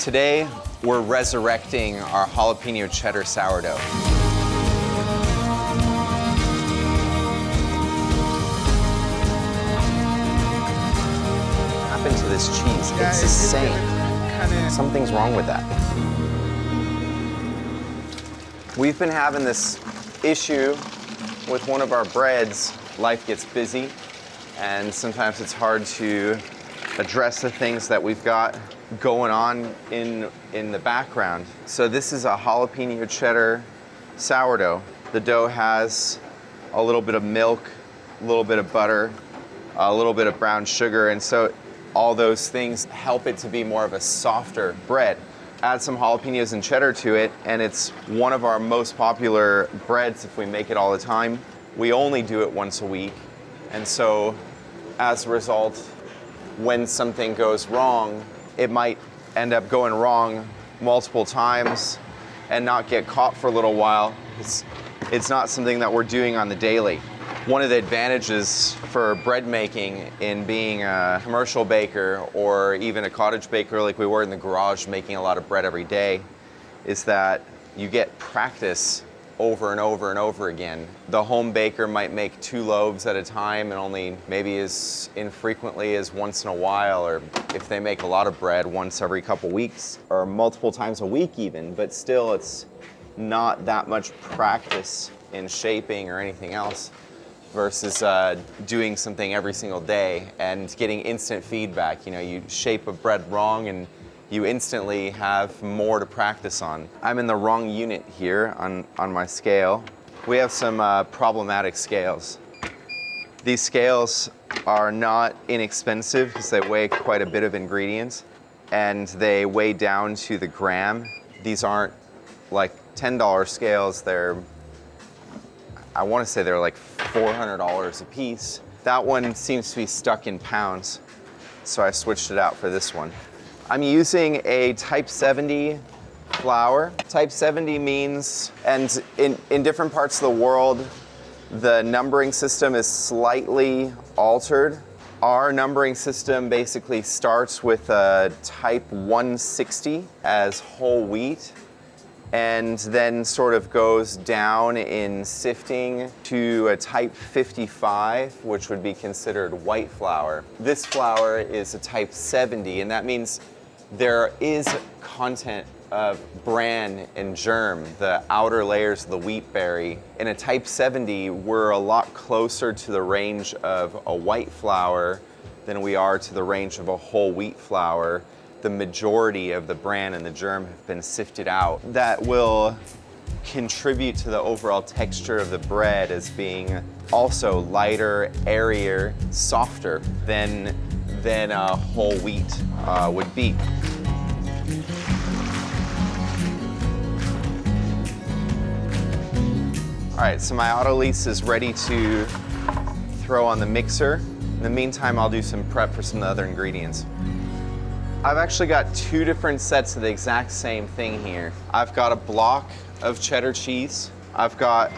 Today, we're resurrecting our jalapeno cheddar sourdough. What happened to this cheese? It's the same. Something's wrong with that. We've been having this issue with one of our breads. Life gets busy, and sometimes it's hard to address the things that we've got going on in the background. So this is a jalapeno cheddar sourdough. The dough has a little bit of milk, a little bit of butter, a little bit of brown sugar, and so all those things help it to be more of a softer bread. Add some jalapenos and cheddar to it, and it's one of our most popular breads if we make it all the time. We only do it once a week, and so as a result, when something goes wrong, it might end up going wrong multiple times and not get caught for a little while. It's not something that we're doing on the daily. One of the advantages for bread making in being a commercial baker or even a cottage baker like we were in the garage making a lot of bread every day is that you get practice over and over and over again. The home baker might make 2 loaves at a time and only maybe as infrequently as once in a while, or if they make a lot of bread, once every couple weeks or multiple times a week even, but still it's not that much practice in shaping or anything else versus doing something every single day and getting instant feedback. You know, you shape a bread wrong and you instantly have more to practice on. I'm in the wrong unit here on my scale. We have some problematic scales. These scales are not inexpensive because they weigh quite a bit of ingredients and they weigh down to the gram. These aren't like $10 scales, I want to say they're like $400 a piece. That one seems to be stuck in pounds, so I switched it out for this one. I'm using a type 70 flour. Type 70 means, and in different parts of the world, the numbering system is slightly altered. Our numbering system basically starts with a type 160 as whole wheat, and then sort of goes down in sifting to a type 55, which would be considered white flour. This flour is a type 70, and that means there is content of bran and germ, the outer layers of the wheat berry. In a type 70, we're a lot closer to the range of a white flour than we are to the range of a whole wheat flour. The majority of the bran and the germ have been sifted out. That will contribute to the overall texture of the bread as being also lighter, airier, softer than a whole wheat would be. All right, so my autolyse is ready to throw on the mixer. In the meantime, I'll do some prep for some of the other ingredients. I've actually got 2 different sets of the exact same thing here. I've got a block of cheddar cheese. I've got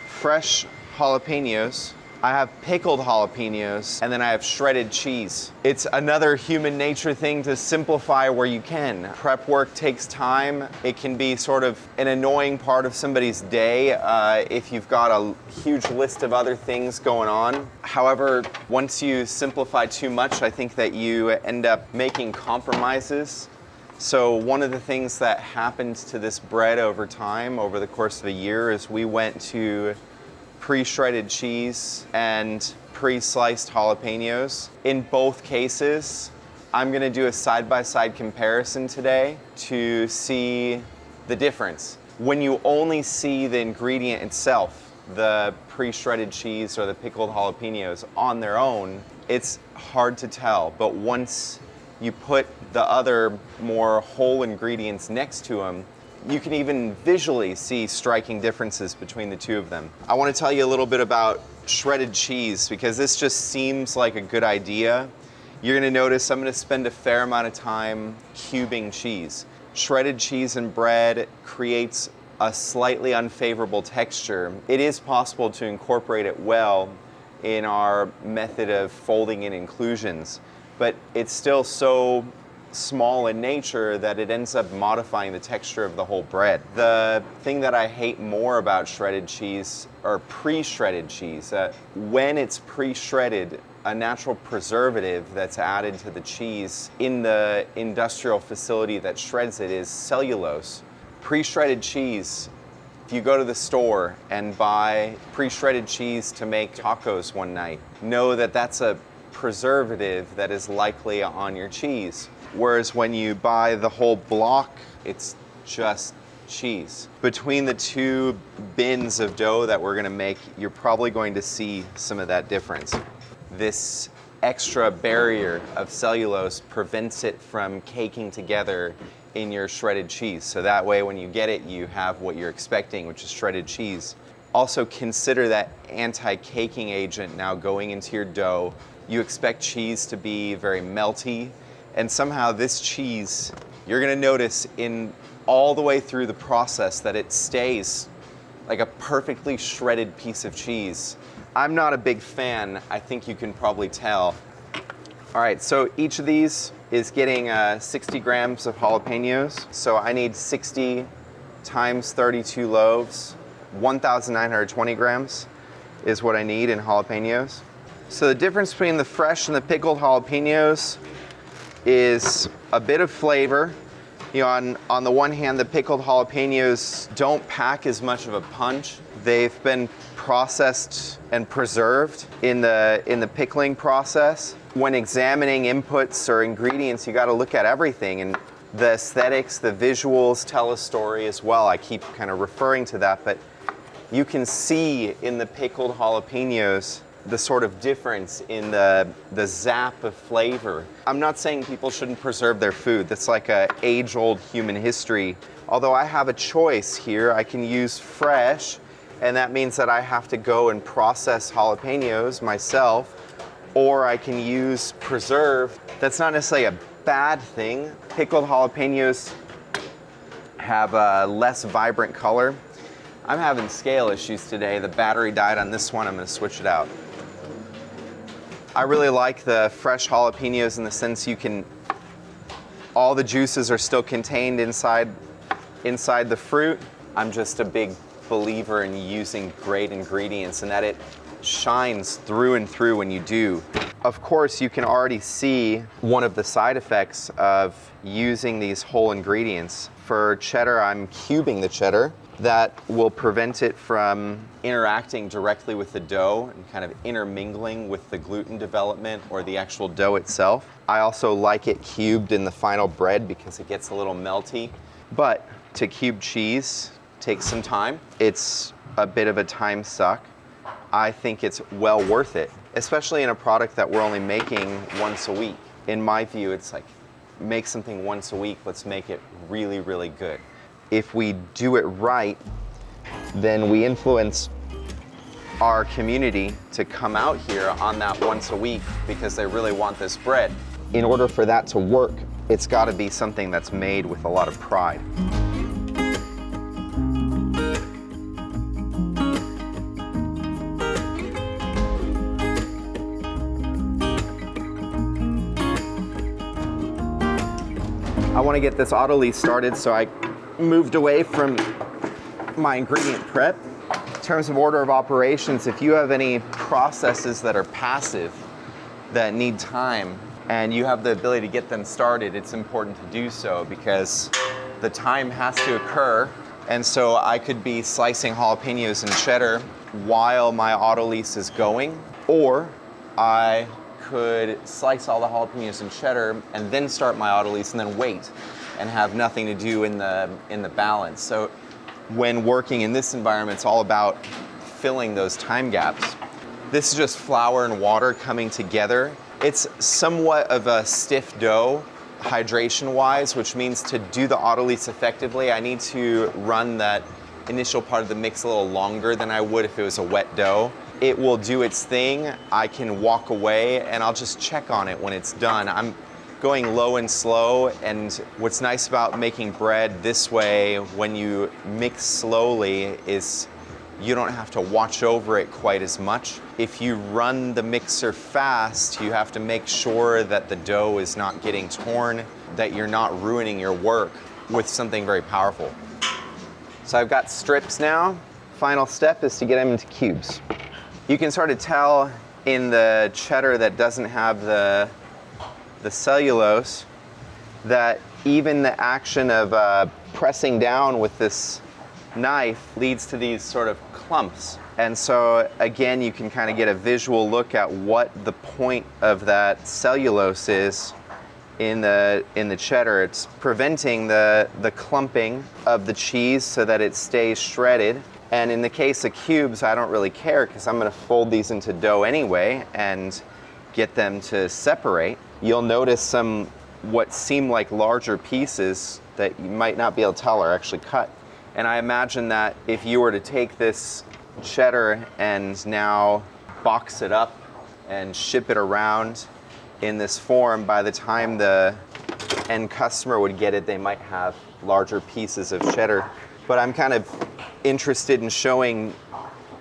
fresh jalapenos. I have pickled jalapenos, and then I have shredded cheese. It's another human nature thing to simplify where you can. Prep work takes time. It can be sort of an annoying part of somebody's day if you've got a huge list of other things going on. However, once you simplify too much, I think that you end up making compromises. So one of the things that happened to this bread over time, over the course of a year, is we went to pre-shredded cheese and pre-sliced jalapenos. In both cases, I'm gonna do a side-by-side comparison today to see the difference. When you only see the ingredient itself, the pre-shredded cheese or the pickled jalapenos on their own, it's hard to tell. But once you put the other more whole ingredients next to them, you can even visually see striking differences between the 2 of them. I want to tell you a little bit about shredded cheese because this just seems like a good idea. You're going to notice I'm going to spend a fair amount of time cubing cheese. Shredded cheese and bread creates a slightly unfavorable texture. It is possible to incorporate it well in our method of folding in inclusions, but it's still so small in nature that it ends up modifying the texture of the whole bread. The thing that I hate more about shredded cheese, or pre-shredded cheese, when it's pre-shredded, a natural preservative that's added to the cheese in the industrial facility that shreds it is cellulose. Pre-shredded cheese, if you go to the store and buy pre-shredded cheese to make tacos one night, know that that's a preservative that is likely on your cheese. Whereas when you buy the whole block, it's just cheese. Between the two bins of dough that we're gonna make, you're probably going to see some of that difference. This extra barrier of cellulose prevents it from caking together in your shredded cheese. So that way when you get it, you have what you're expecting, which is shredded cheese. Also consider that anti-caking agent now going into your dough. You expect cheese to be very melty, and somehow this cheese, you're gonna notice in all the way through the process that it stays like a perfectly shredded piece of cheese. I'm not a big fan, I think you can probably tell. All right, so each of these is getting 60 grams of jalapeños. So I need 60 times 32 loaves, 1,920 grams is what I need in jalapeños. So the difference between the fresh and the pickled jalapeños is a bit of flavor. You know, on the one hand, the pickled jalapeños don't pack as much of a punch. They've been processed and preserved in the pickling process. When examining inputs or ingredients, you got to look at everything, and the aesthetics, the visuals tell a story as well. I keep kind of referring to that, but you can see in the pickled jalapeños the sort of difference in the zap of flavor. I'm not saying people shouldn't preserve their food. That's like a age-old human history. Although I have a choice here, I can use fresh, and that means that I have to go and process jalapeños myself, or I can use preserved. That's not necessarily a bad thing. Pickled jalapeños have a less vibrant color. I'm having scale issues today. The battery died on this one. I'm gonna switch it out. I really like the fresh jalapeños in the sense all the juices are still contained inside the fruit. I'm just a big believer in using great ingredients and that it shines through and through when you do. Of course, you can already see one of the side effects of using these whole ingredients. For cheddar, I'm cubing the cheddar. That will prevent it from interacting directly with the dough and kind of intermingling with the gluten development or the actual dough itself. I also like it cubed in the final bread because it gets a little melty. But to cube cheese takes some time. It's a bit of a time suck. I think it's well worth it, especially in a product that we're only making once a week. In my view, it's like, make something once a week, let's make it really, really good. If we do it right, then we influence our community to come out here on that once a week because they really want this bread. In order for that to work, it's got to be something that's made with a lot of pride. I want to get this autolyse started, so I moved away from my ingredient prep. In terms of order of operations, if you have any processes that are passive, that need time, and you have the ability to get them started, it's important to do so because the time has to occur. And so I could be slicing jalapeños and cheddar while my autolyse is going, or I could slice all the jalapeños and cheddar and then start my autolyse and then wait and have nothing to do in the balance. So when working in this environment, it's all about filling those time gaps. This is just flour and water coming together. It's somewhat of a stiff dough hydration-wise, which means to do the autolyse effectively, I need to run that initial part of the mix a little longer than I would if it was a wet dough. It will do its thing. I can walk away and I'll just check on it when it's done. I'm going low and slow, and what's nice about making bread this way when you mix slowly is you don't have to watch over it quite as much. If you run the mixer fast, you have to make sure that the dough is not getting torn. that you're not ruining your work with something very powerful. So I've got strips now. Final step is to get them into cubes. You can sort of tell in the cheddar that doesn't have the cellulose that even the action of pressing down with this knife leads to these sort of clumps. And so again, you can kind of get a visual look at what the point of that cellulose is in the cheddar. It's preventing the clumping of the cheese so that it stays shredded. And in the case of cubes, I don't really care because I'm going to fold these into dough anyway and get them to separate. You'll notice some what seem like larger pieces that you might not be able to tell are actually cut. And I imagine that if you were to take this cheddar and now box it up and ship it around in this form, by the time the end customer would get it, they might have larger pieces of cheddar. But I'm kind of interested in showing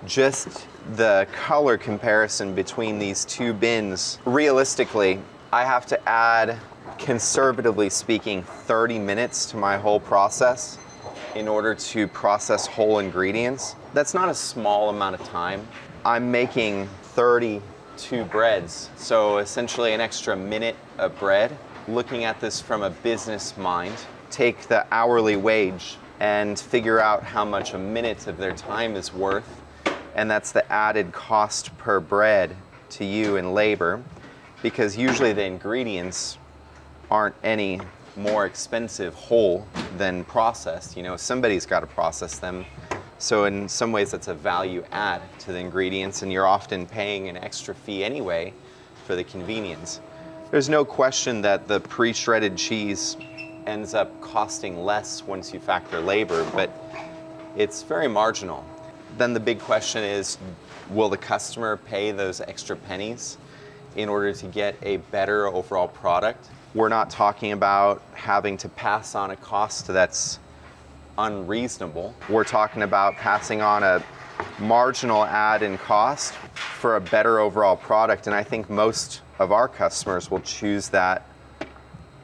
just the color comparison between these two bins. Realistically, I have to add, conservatively speaking, 30 minutes to my whole process in order to process whole ingredients. That's not a small amount of time. I'm making 32 breads, so essentially an extra minute of bread. Looking at this from a business mind, take the hourly wage and figure out how much a minute of their time is worth, and that's the added cost per bread to you in labor, because usually the ingredients aren't any more expensive whole than processed. You know, somebody's got to process them. So in some ways that's a value add to the ingredients, and you're often paying an extra fee anyway for the convenience. There's no question that the pre-shredded cheese ends up costing less once you factor labor, but it's very marginal. Then the big question is, will the customer pay those extra pennies in order to get a better overall product? We're not talking about having to pass on a cost that's unreasonable. We're talking about passing on a marginal add in cost for a better overall product, and I think most of our customers will choose that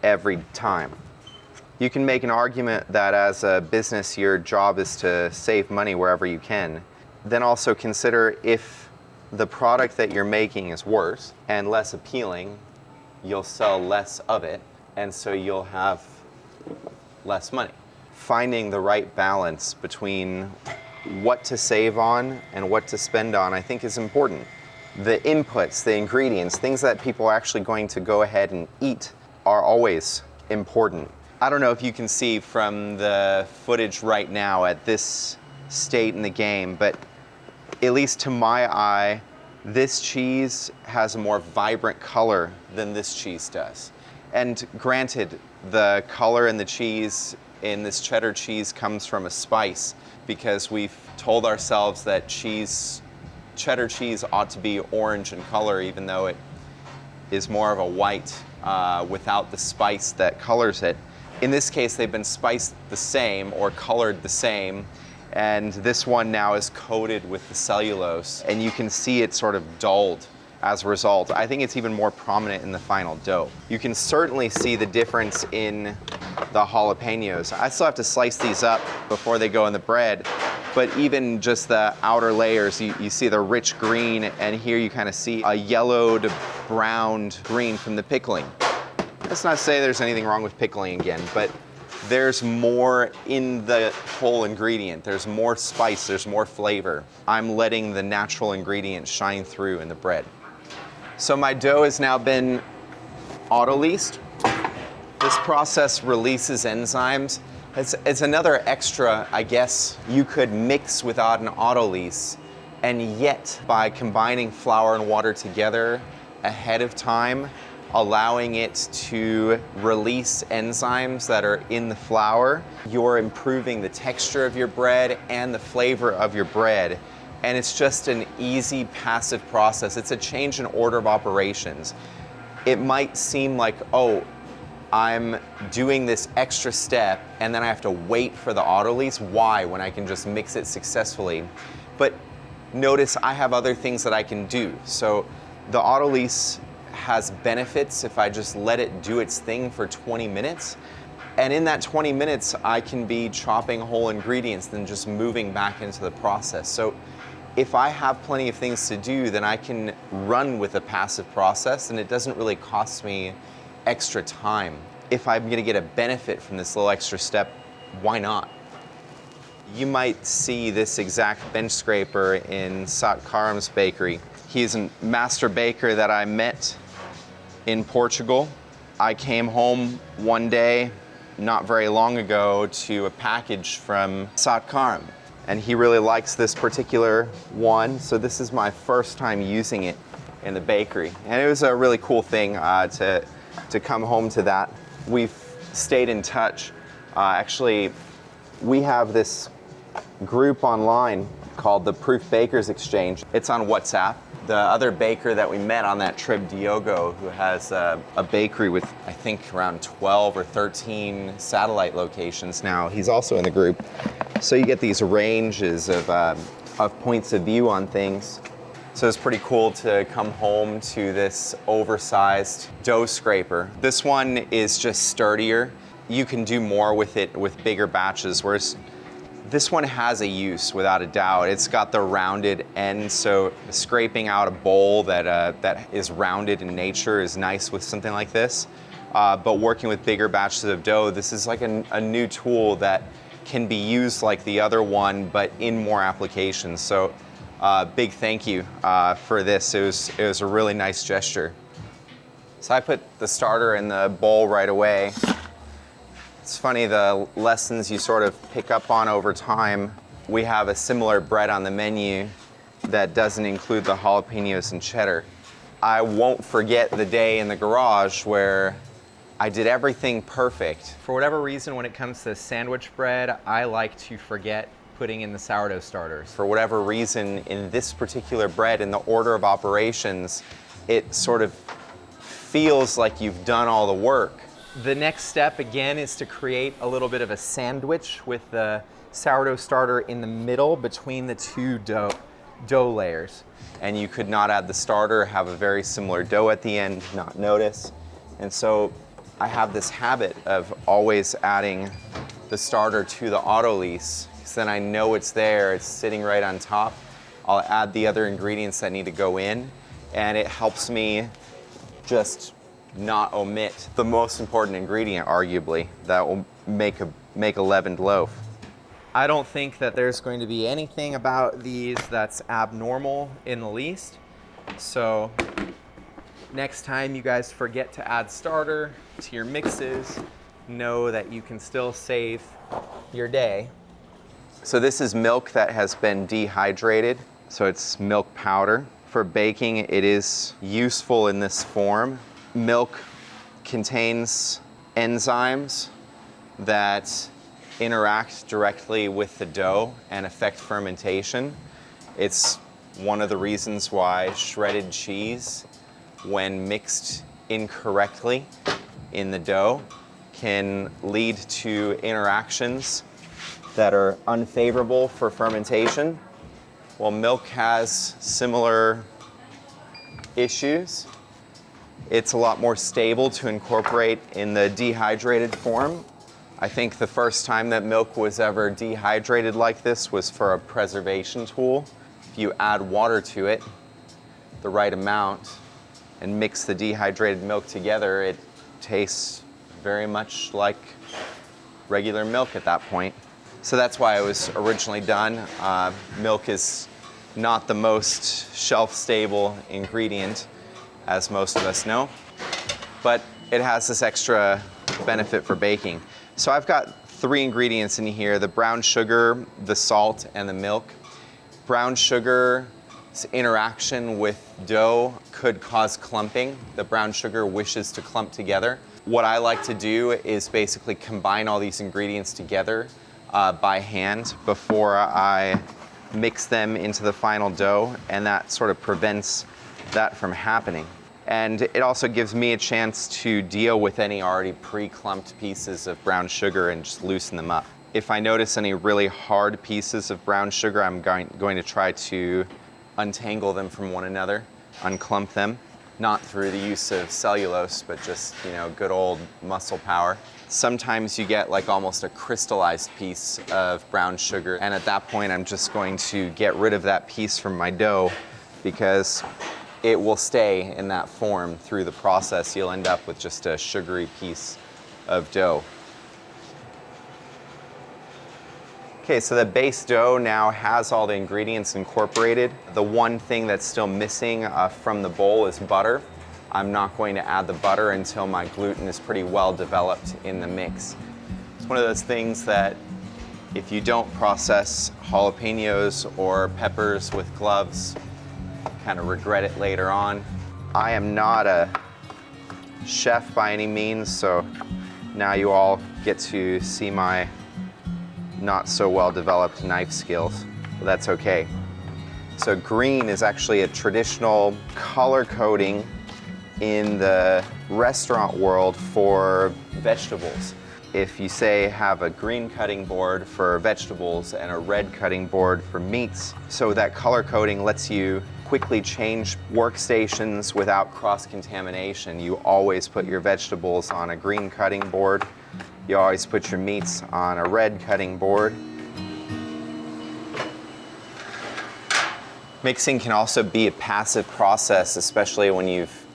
every time. You can make an argument that as a business, your job is to save money wherever you can. Then also consider if the product that you're making is worse and less appealing, you'll sell less of it, and so you'll have less money. Finding the right balance between what to save on and what to spend on, I think, is important. The inputs, the ingredients, things that people are actually going to go ahead and eat are always important. I don't know if you can see from the footage right now at this state in the game, but at least to my eye, this cheese has a more vibrant color than this cheese does. And granted, the color in the cheese, in this cheddar cheese, comes from a spice, because we've told ourselves that cheddar cheese ought to be orange in color, even though it is more of a white without the spice that colors it. In this case, they've been spiced the same or colored the same, and this one now is coated with the cellulose, and you can see it sort of dulled as a result. I think it's even more prominent in the final dough. You can certainly see the difference in the jalapeños. I still have to slice these up before they go in the bread, but even just the outer layers, you see the rich green, and here you kind of see a yellowed, browned green from the pickling. Let's not say there's anything wrong with pickling again, but there's more in the whole ingredient. There's more spice, there's more flavor. I'm letting the natural ingredients shine through in the bread. So my dough has now been auto-leased. This process releases enzymes. It's another extra, I guess, you could mix without an auto-lease, and yet by combining flour and water together ahead of time, allowing it to release enzymes that are in the flour, you're improving the texture of your bread and the flavor of your bread. And it's just an easy, passive process. It's a change in order of operations. It might seem like, oh, I'm doing this extra step and then I have to wait for the auto lease. Why, when I can just mix it successfully? But notice I have other things that I can do. So the auto lease has benefits if I just let it do its thing for 20 minutes. And in that 20 minutes, I can be chopping whole ingredients, then just moving back into the process. So if I have plenty of things to do, then I can run with a passive process, and it doesn't really cost me extra time. If I'm gonna get a benefit from this little extra step, why not? You might see this exact bench scraper in Satkaram's bakery. He's a master baker that I met in Portugal. I came home one day, not very long ago, to a package from Satkaram, and he really likes this particular one, so this is my first time using it in the bakery. And it was a really cool thing to come home to that. We've stayed in touch. Actually, we have this group online called the Proof Bakers Exchange. It's on WhatsApp. The other baker that we met on that trip, Diogo, who has a bakery with, I think, around 12 or 13 satellite locations now, he's also in the group. So you get these ranges of points of view on things. So it's pretty cool to come home to this oversized dough scraper. This one is just sturdier. You can do more with it with bigger batches, whereas this one has a use without a doubt. It's got the rounded end, so scraping out a bowl that is rounded in nature is nice with something like this. But working with bigger batches of dough, this is like a new tool that can be used like the other one, but in more applications. So big thank you for this. It was a really nice gesture. So I put the starter in the bowl right away. It's funny, the lessons you sort of pick up on over time. We have a similar bread on the menu that doesn't include the jalapeños and cheddar. I won't forget the day in the garage where I did everything perfect. For whatever reason, when it comes to sandwich bread, I like to forget putting in the sourdough starters. For whatever reason, in this particular bread, in the order of operations, it sort of feels like you've done all the work. The next step, again, is to create a little bit of a sandwich with the sourdough starter in the middle between the two dough layers. And you could not add the starter, have a very similar dough at the end, not notice. And so I have this habit of always adding the starter to the autolyse, because then I know it's there, it's sitting right on top. I'll add the other ingredients that need to go in, and it helps me just not omit the most important ingredient, arguably, that will make a leavened loaf. I don't think that there's going to be anything about these that's abnormal in the least. So next time you guys forget to add starter to your mixes, know that you can still save your day. So this is milk that has been dehydrated, so it's milk powder. For baking, it is useful in this form. Milk contains enzymes that interact directly with the dough and affect fermentation. It's one of the reasons why shredded cheese, when mixed incorrectly in the dough, can lead to interactions that are unfavorable for fermentation. Well, milk has similar issues. It's a lot more stable to incorporate in the dehydrated form. I think the first time that milk was ever dehydrated like this was for a preservation tool. If you add water to it, the right amount, and mix the dehydrated milk together, it tastes very much like regular milk at that point. So that's why it was originally done. Milk is not the most shelf-stable ingredient, as most of us know, but it has this extra benefit for baking. So I've got 3 ingredients in here: the brown sugar, the salt, and the milk. Brown sugar's interaction with dough could cause clumping. The brown sugar wishes to clump together. What I like to do is basically combine all these ingredients together by hand before I mix them into the final dough, and that sort of prevents that from happening. And it also gives me a chance to deal with any already pre-clumped pieces of brown sugar and just loosen them up. If I notice any really hard pieces of brown sugar, I'm going to try to untangle them from one another, unclump them. not through the use of cellulose, but just, you know, good old muscle power. Sometimes you get like almost a crystallized piece of brown sugar, and at that point I'm just going to get rid of that piece from my dough because it will stay in that form through the process. You'll end up with just a sugary piece of dough. Okay, so the base dough now has all the ingredients incorporated. The one thing that's still missing from the bowl is butter. I'm not going to add the butter until my gluten is pretty well developed in the mix. It's one of those things that if you don't process jalapeños or peppers with gloves, kind of regret it later on. I am not a chef by any means, so now you all get to see my not so well developed knife skills, but that's okay. So green is actually a traditional color coding in the restaurant world for vegetables. If you say have a green cutting board for vegetables and a red cutting board for meats, so that color coding lets you quickly change workstations without cross-contamination. You always put your vegetables on a green cutting board. You always put your meats on a red cutting board. Mixing can also be a passive process, especially when you've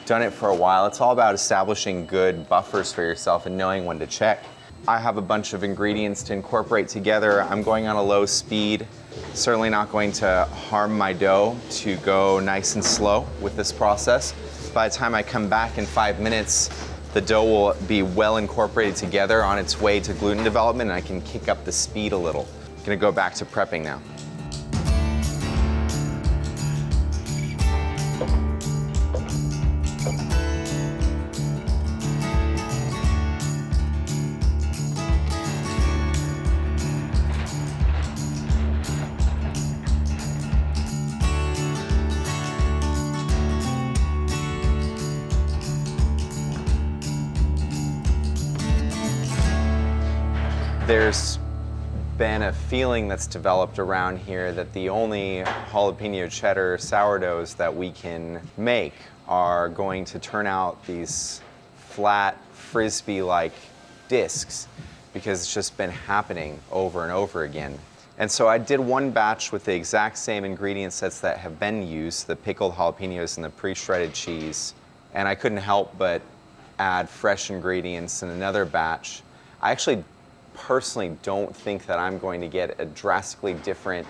done it for a while. It's all about establishing good buffers for yourself and knowing when to check. I have a bunch of ingredients to incorporate together. I'm going on a low speed. Certainly not going to harm my dough to go nice and slow with this process. By the time I come back in 5 minutes, the dough will be well incorporated together on its way to gluten development, and I can kick up the speed a little. I'm gonna go back to prepping now. There's been a feeling that's developed around here that the only jalapeno cheddar sourdoughs that we can make are going to turn out these flat frisbee-like discs because it's just been happening over and over again. And so I did one batch with the exact same ingredient sets that have been used, the pickled jalapenos and the pre-shredded cheese, and I couldn't help but add fresh ingredients in another batch. I actually personally don't think that I'm going to get a drastically different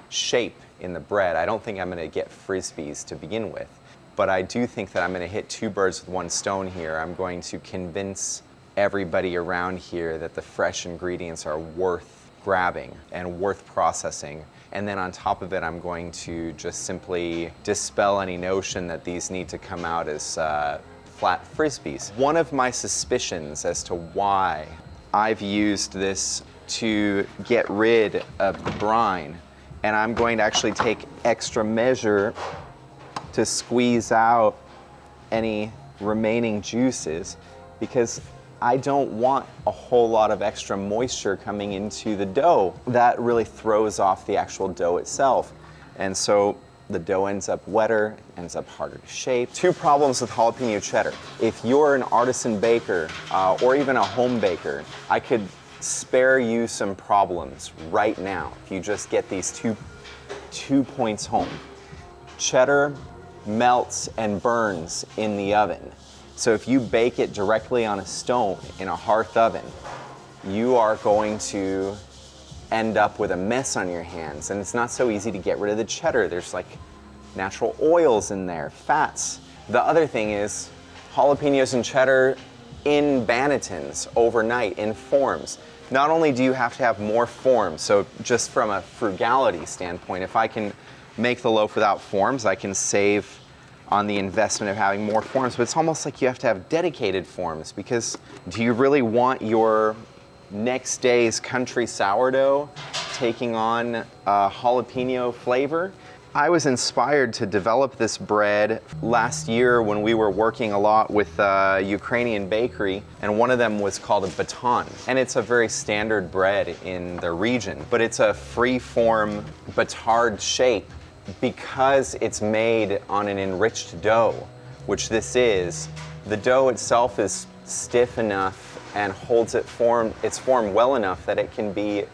shape in the bread. I don't think I'm going to get frisbees to begin with, but I do think that I'm going to hit two birds with one stone here. I'm going to convince everybody around here that the fresh ingredients are worth grabbing and worth processing. And then on top of it, I'm going to just simply dispel any notion that these need to come out as flat frisbees. One of my suspicions as to why I've used this to get rid of the brine, and I'm going to actually take extra measure to squeeze out any remaining juices because I don't want a whole lot of extra moisture coming into the dough. That really throws off the actual dough itself. And so the dough ends up wetter, ends up harder to shape. Two problems with jalapeno cheddar. If you're an artisan baker or even a home baker, I could spare you some problems right now if you just get these two points home. Cheddar melts and burns in the oven. So if you bake it directly on a stone in a hearth oven, you are going to end up with a mess on your hands, and it's not so easy to get rid of the cheddar. There's like natural oils in there, fats. The other thing is jalapenos and cheddar in bannetons overnight in forms. Not only do you have to have more forms, so just from a frugality standpoint, if I can make the loaf without forms, I can save on the investment of having more forms, but it's almost like you have to have dedicated forms because do you really want your next day's country sourdough taking on a jalapeno flavor? I was inspired to develop this bread last year when we were working a lot with a Ukrainian bakery, and one of them was called a baton. And it's a very standard bread in the region, but it's a free-form batard shape because it's made on an enriched dough. which this is, the dough itself is stiff enough and holds its form well enough that it can be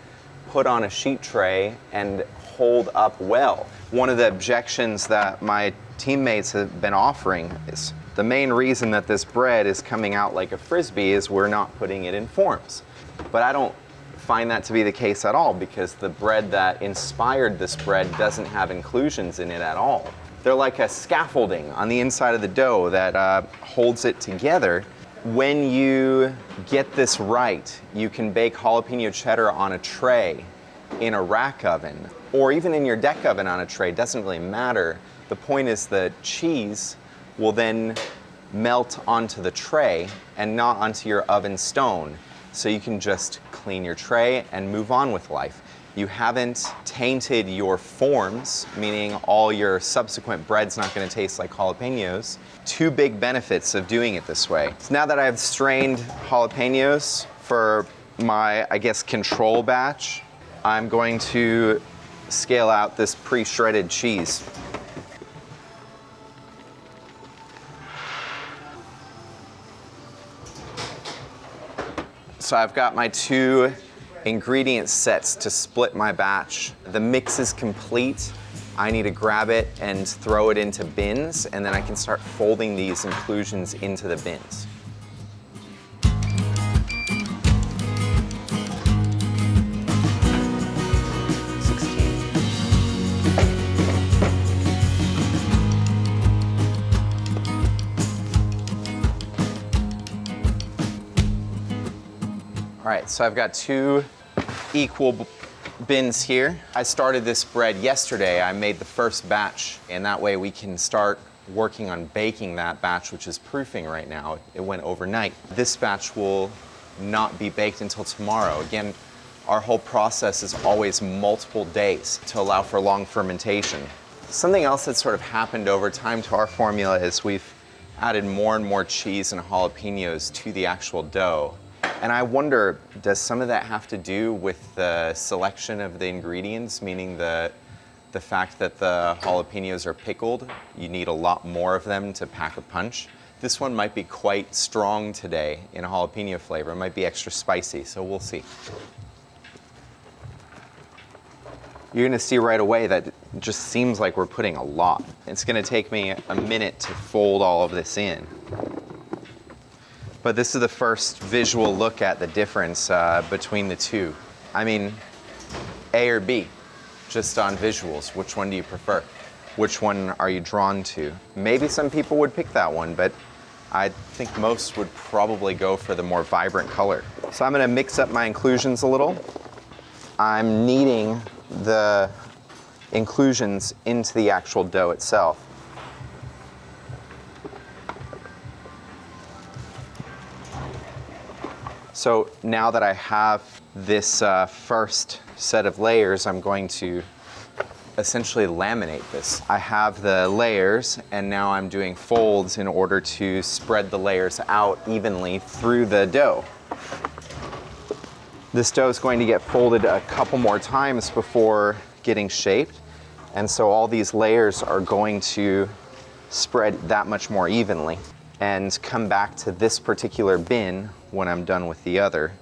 put on a sheet tray and hold up well. One of the objections that my teammates have been offering is the main reason that this bread is coming out like a frisbee is we're not putting it in forms. But I don't find that to be the case at all, because the bread that inspired this bread doesn't have inclusions in it at all. They're like a scaffolding on the inside of the dough that holds it together. When you get this right, you can bake jalapeno cheddar on a tray in a rack oven, or even in your deck oven on a tray, doesn't really matter. The point is the cheese will then melt onto the tray and not onto your oven stone. So you can just clean your tray and move on with life. You haven't tainted your forms, meaning all your subsequent bread's not gonna taste like jalapenos. Two big benefits of doing it this way. So now that I've strained jalapenos for my, I guess, control batch, I'm going to scale out this pre-shredded cheese. So I've got my two ingredient sets to split my batch. The mix is complete. I need to grab it and throw it into bins, and then I can start folding these inclusions into the bins. All right, so I've got two equal bins here. I started this bread yesterday. I made the first batch, and that way we can start working on baking that batch, which is proofing right now. It went overnight. This batch will not be baked until tomorrow. Again, our whole process is always multiple days to allow for long fermentation. Something else that's sort of happened over time to our formula is we've added more and more cheese and jalapenos to the actual dough. And I wonder, does some of that have to do with the selection of the ingredients, meaning the fact that the jalapenos are pickled? You need a lot more of them to pack a punch. This one might be quite strong today in a jalapeno flavor. It might be extra spicy, so we'll see. You're gonna see right away that it just seems like we're putting a lot. It's gonna take me a minute to fold all of this in. But this is the first visual look at the difference between the two. I mean, A or B, just on visuals. Which one do you prefer? Which one are you drawn to? Maybe some people would pick that one, but I think most would probably go for the more vibrant color. So I'm gonna mix up my inclusions a little. I'm kneading the inclusions into the actual dough itself. So now that I have this first set of layers, I'm going to essentially laminate this. I have the layers, and now I'm doing folds in order to spread the layers out evenly through the dough. This dough is going to get folded a couple more times before getting shaped, and so all these layers are going to spread that much more evenly and come back to this particular bin when I'm done with the other.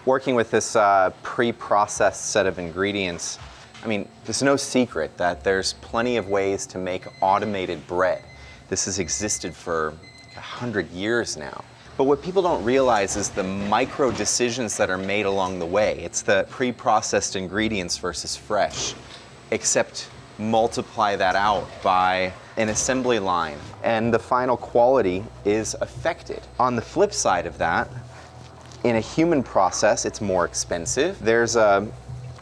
Working with this pre-processed set of ingredients, I mean, there's no secret that there's plenty of ways to make automated bread. This has existed for 100 years now. But what people don't realize is the micro decisions that are made along the way. It's the pre-processed ingredients versus fresh, except multiply that out by an assembly line, and the final quality is affected. On the flip side of that, in a human process, it's more expensive. There's a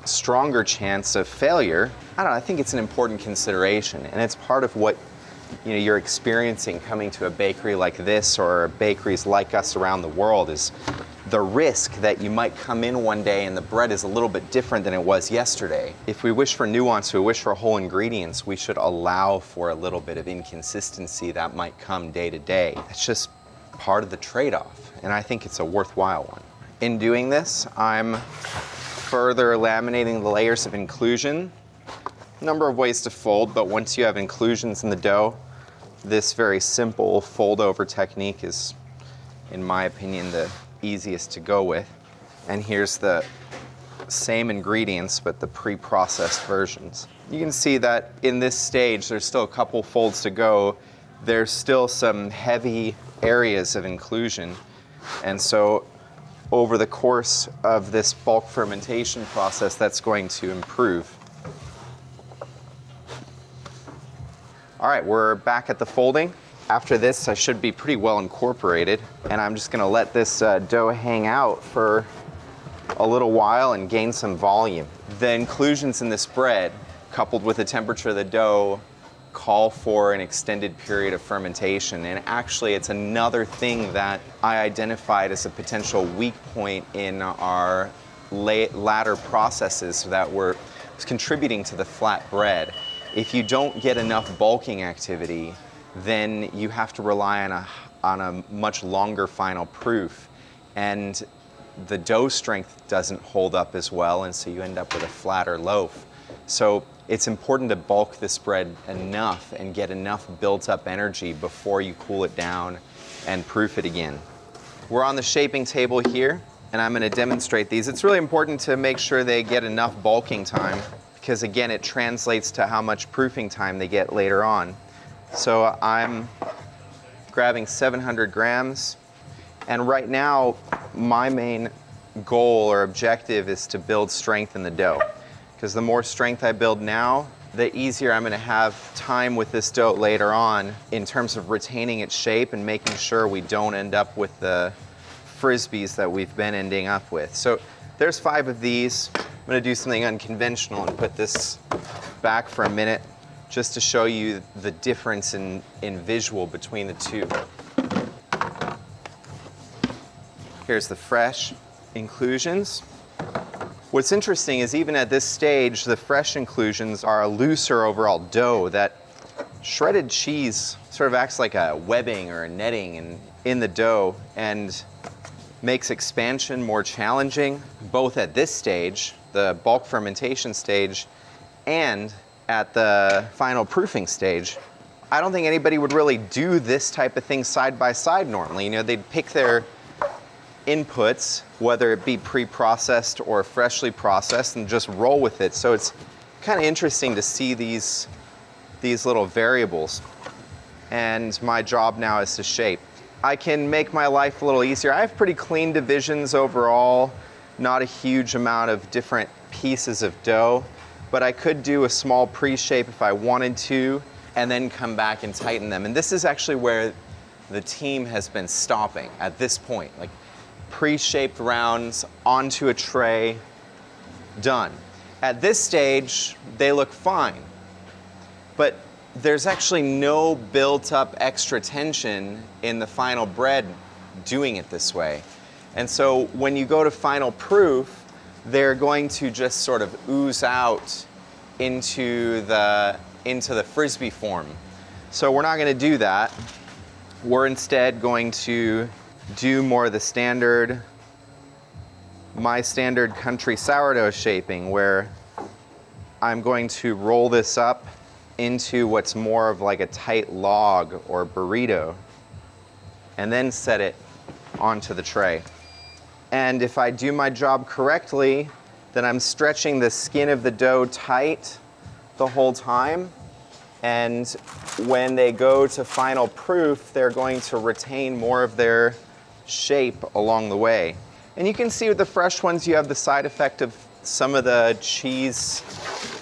stronger chance of failure. I don't know, I think it's an important consideration, and it's part of what you're experiencing coming to a bakery like this or bakeries like us around the world is the risk that you might come in one day and the bread is a little bit different than it was yesterday. If we wish for nuance, we wish for whole ingredients, we should allow for a little bit of inconsistency that might come day to day. It's just part of the trade-off, and I think it's a worthwhile one. In doing this, I'm further laminating the layers of inclusion. Number of ways to fold, but once you have inclusions in the dough, This very simple fold over technique is, in my opinion, the easiest to go with. And here's the same ingredients, but the pre-processed versions. You can see that in this stage, there's still a couple folds to go. There's still some heavy areas of inclusion. And so over the course of this bulk fermentation process, that's going to improve. All right, we're back at the folding. After this, I should be pretty well incorporated, and I'm just gonna let this dough hang out for a little while and gain some volume. The inclusions in this bread, coupled with the temperature of the dough, call for an extended period of fermentation. And actually, it's another thing that I identified as a potential weak point in our latter processes that were contributing to the flat bread. If you don't get enough bulking activity, then you have to rely on a much longer final proof. And the dough strength doesn't hold up as well, and so you end up with a flatter loaf. So it's important to bulk this bread enough and get enough built up energy before you cool it down and proof it again. We're on the shaping table here, and I'm going to demonstrate these. It's really important to make sure they get enough bulking time, because again, it translates to how much proofing time they get later on. So I'm grabbing 700 grams, and right now my main goal or objective is to build strength in the dough, because the more strength I build now, the easier I'm going to have time with this dough later on in terms of retaining its shape and making sure we don't end up with the frisbees that we've been ending up with. So there's 5 of these. I'm going to do something unconventional and put this back for a minute just to show you the difference in visual between the two. Here's the fresh inclusions. What's interesting is even at this stage, the fresh inclusions are a looser overall dough. That shredded cheese sort of acts like a webbing or a netting in the dough and makes expansion more challenging, both at this stage, the bulk fermentation stage, and at the final proofing stage. I don't think anybody would really do this type of thing side by side normally. You know, they'd pick their inputs, whether it be pre-processed or freshly processed, and just roll with it. So it's kind of interesting to see these little variables. And my job now is to shape. I can make my life a little easier. I have pretty clean divisions overall, not a huge amount of different pieces of dough, but I could do a small pre-shape if I wanted to, and then come back and tighten them. And this is actually where the team has been stopping at this point. Like, pre-shaped rounds onto a tray, done. At this stage, they look fine, but there's actually no built up extra tension in the final bread doing it this way. And so when you go to final proof, they're going to just sort of ooze out into the frisbee form. So we're not going to do that. We're instead going to do more of the my standard country sourdough shaping, where I'm going to roll this up into what's more of like a tight log or burrito, and then set it onto the tray. And if I do my job correctly, then I'm stretching the skin of the dough tight the whole time. And when they go to final proof, they're going to retain more of their shape along the way. And you can see with the fresh ones, you have the side effect of some of the cheese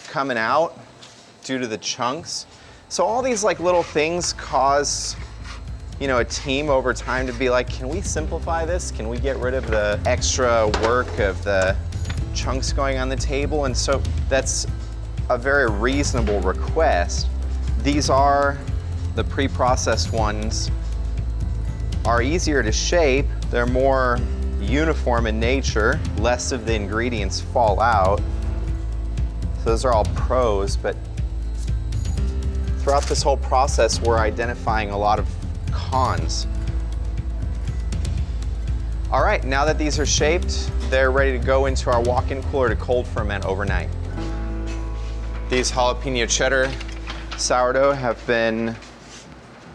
coming out due to the chunks. So all these like little things cause, you know, a team over time to be like, can we simplify this? Can we get rid of the extra work of the chunks going on the table? And so that's a very reasonable request. These are the pre-processed ones, are easier to shape. They're more uniform in nature. Less of the ingredients fall out. So those are all pros, but throughout this whole process, we're identifying a lot of cons. All right, now that these are shaped, they're ready to go into our walk-in cooler to cold ferment overnight. These Jalapeño Cheddar Sourdough have been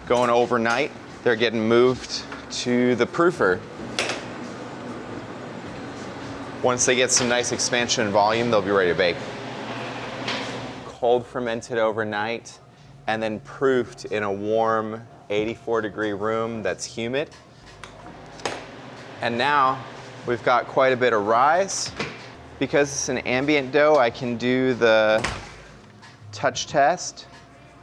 going overnight. They're getting moved to the proofer. Once they get some nice expansion in volume, they'll be ready to bake. Cold fermented overnight and then proofed in a warm 84-degree room that's humid. And now we've got quite a bit of rise. Because it's an ambient dough, I can do the touch test.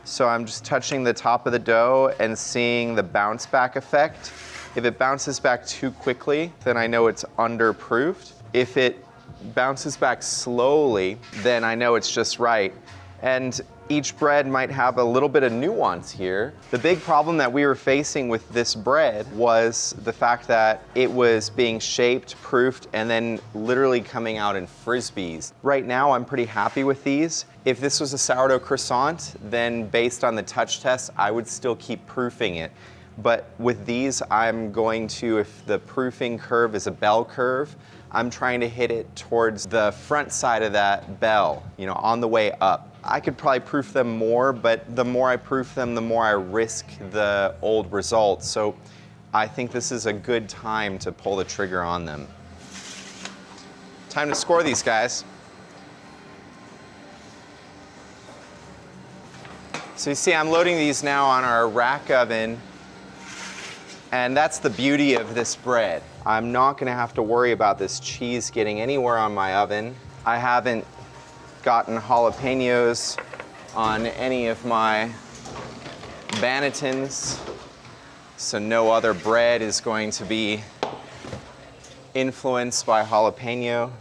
So I'm just touching the top of the dough and seeing the bounce back effect. If it bounces back too quickly, then I know it's underproofed. If it bounces back slowly, then I know it's just right. And each bread might have a little bit of nuance here. The big problem that we were facing with this bread was the fact that it was being shaped, proofed, and then literally coming out in frisbees. Right now, I'm pretty happy with these. If this was a sourdough croissant, then based on the touch test, I would still keep proofing it. But with these, I'm going to, if the proofing curve is a bell curve, I'm trying to hit it towards the front side of that bell, on the way up. I could probably proof them more, but the more I proof them, the more I risk the old results. So I think this is a good time to pull the trigger on them. Time to score these guys. So you see I'm loading these now on our rack oven, and that's the beauty of this bread. I'm not gonna have to worry about this cheese getting anywhere on my oven. I haven't gotten jalapeños on any of my bannetons, so no other bread is going to be influenced by jalapeno.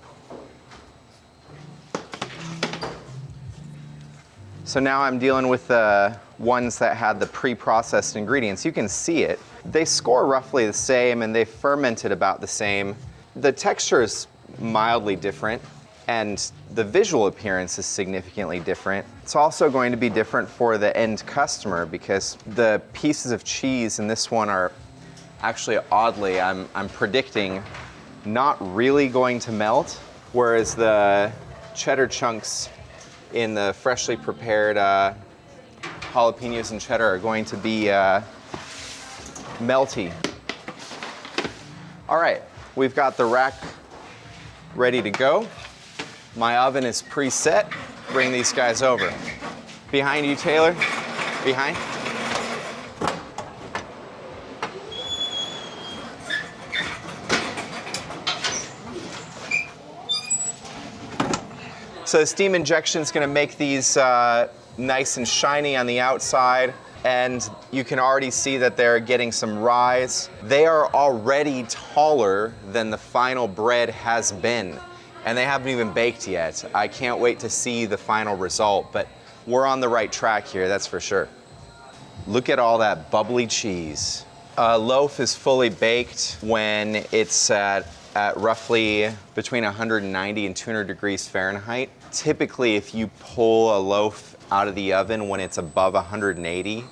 So now I'm dealing with the ones that had the pre-processed ingredients. You can see it. They score roughly the same and they fermented about the same. The texture is mildly different, and the visual appearance is significantly different. It's also going to be different for the end customer because the pieces of cheese in this one are actually, oddly, I'm predicting not really going to melt, whereas the cheddar chunks in the freshly prepared jalapenos and cheddar are going to be melty. All right, we've got the rack ready to go. My oven is preset. Bring these guys over. Behind you, Taylor. Behind. So the steam injection is going to make these nice and shiny on the outside, and you can already see that they're getting some rise. They are already taller than the final bread has been, and they haven't even baked yet. I can't wait to see the final result, but we're on the right track here, that's for sure. Look at all that bubbly cheese. A loaf is fully baked when it's at roughly between 190 and 200 degrees Fahrenheit. Typically, if you pull a loaf out of the oven when it's above 180,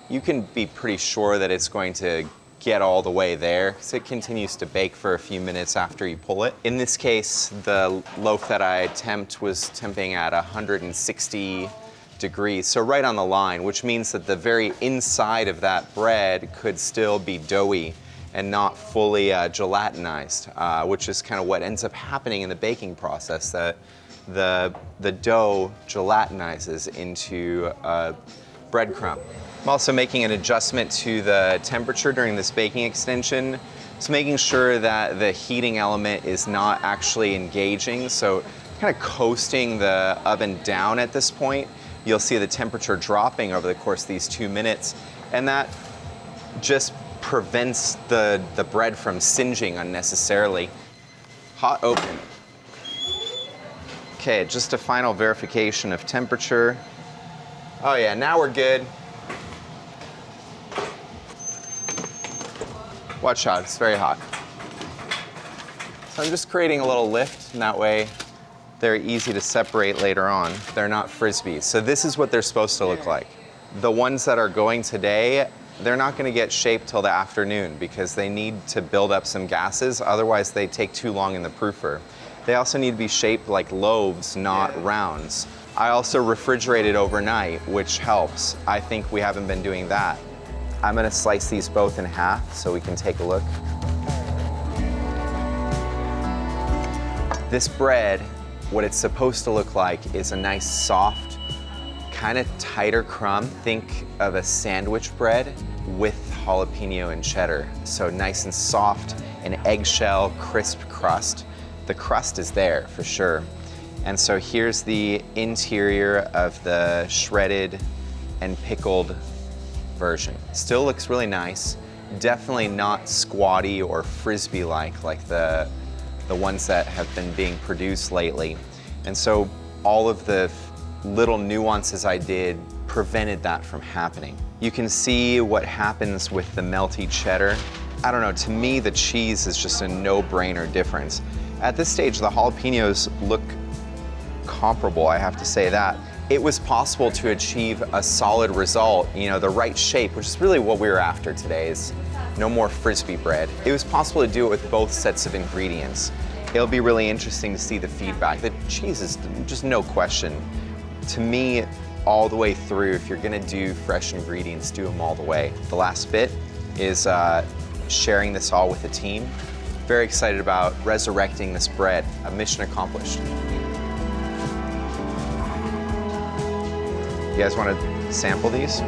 you can be pretty sure that it's going to get all the way there, because it continues to bake for a few minutes after you pull it. In this case, the loaf that I temped was temping at 160 degrees, so right on the line, which means that the very inside of that bread could still be doughy and not fully gelatinized, which is kind of what ends up happening in the baking process. The dough gelatinizes into a breadcrumb. I'm also making an adjustment to the temperature during this baking extension. It's making sure that the heating element is not actually engaging, so kind of coasting the oven down at this point. You'll see the temperature dropping over the course of these 2 minutes, and that just prevents the bread from singeing unnecessarily. Hot open. Okay, just a final verification of temperature. Oh yeah, now we're good. Watch out, it's very hot. So I'm just creating a little lift, and that way they're easy to separate later on. They're not frisbees. So this is what they're supposed to look like. The ones that are going today, they're not gonna get shaped till the afternoon because they need to build up some gases, otherwise they take too long in the proofer. They also need to be shaped like loaves, not rounds. I also refrigerated overnight, which helps. I think we haven't been doing that. I'm gonna slice these both in half so we can take a look. This bread, what it's supposed to look like is a nice soft, kind of tighter crumb. Think of a sandwich bread with jalapeno and cheddar. So nice and soft, an eggshell, crisp crust. The crust is there for sure. And so here's the interior of the shredded and pickled version. Still looks really nice. Definitely not squatty or frisbee-like like the ones that have been being produced lately. And so all of the little nuances I did prevented that from happening. You can see what happens with the melty cheddar. I don't know, to me the cheese is just a no-brainer difference. At this stage, the jalapenos look comparable, I have to say that. It was possible to achieve a solid result, you know, the right shape, which is really what we were after today, is no more frisbee bread. It was possible to do it with both sets of ingredients. It'll be really interesting to see the feedback. The cheese is just no question. To me, all the way through, if you're gonna do fresh ingredients, do them all the way. The last bit is sharing this all with the team. Very excited about resurrecting this bread. A mission accomplished. You guys want to sample these?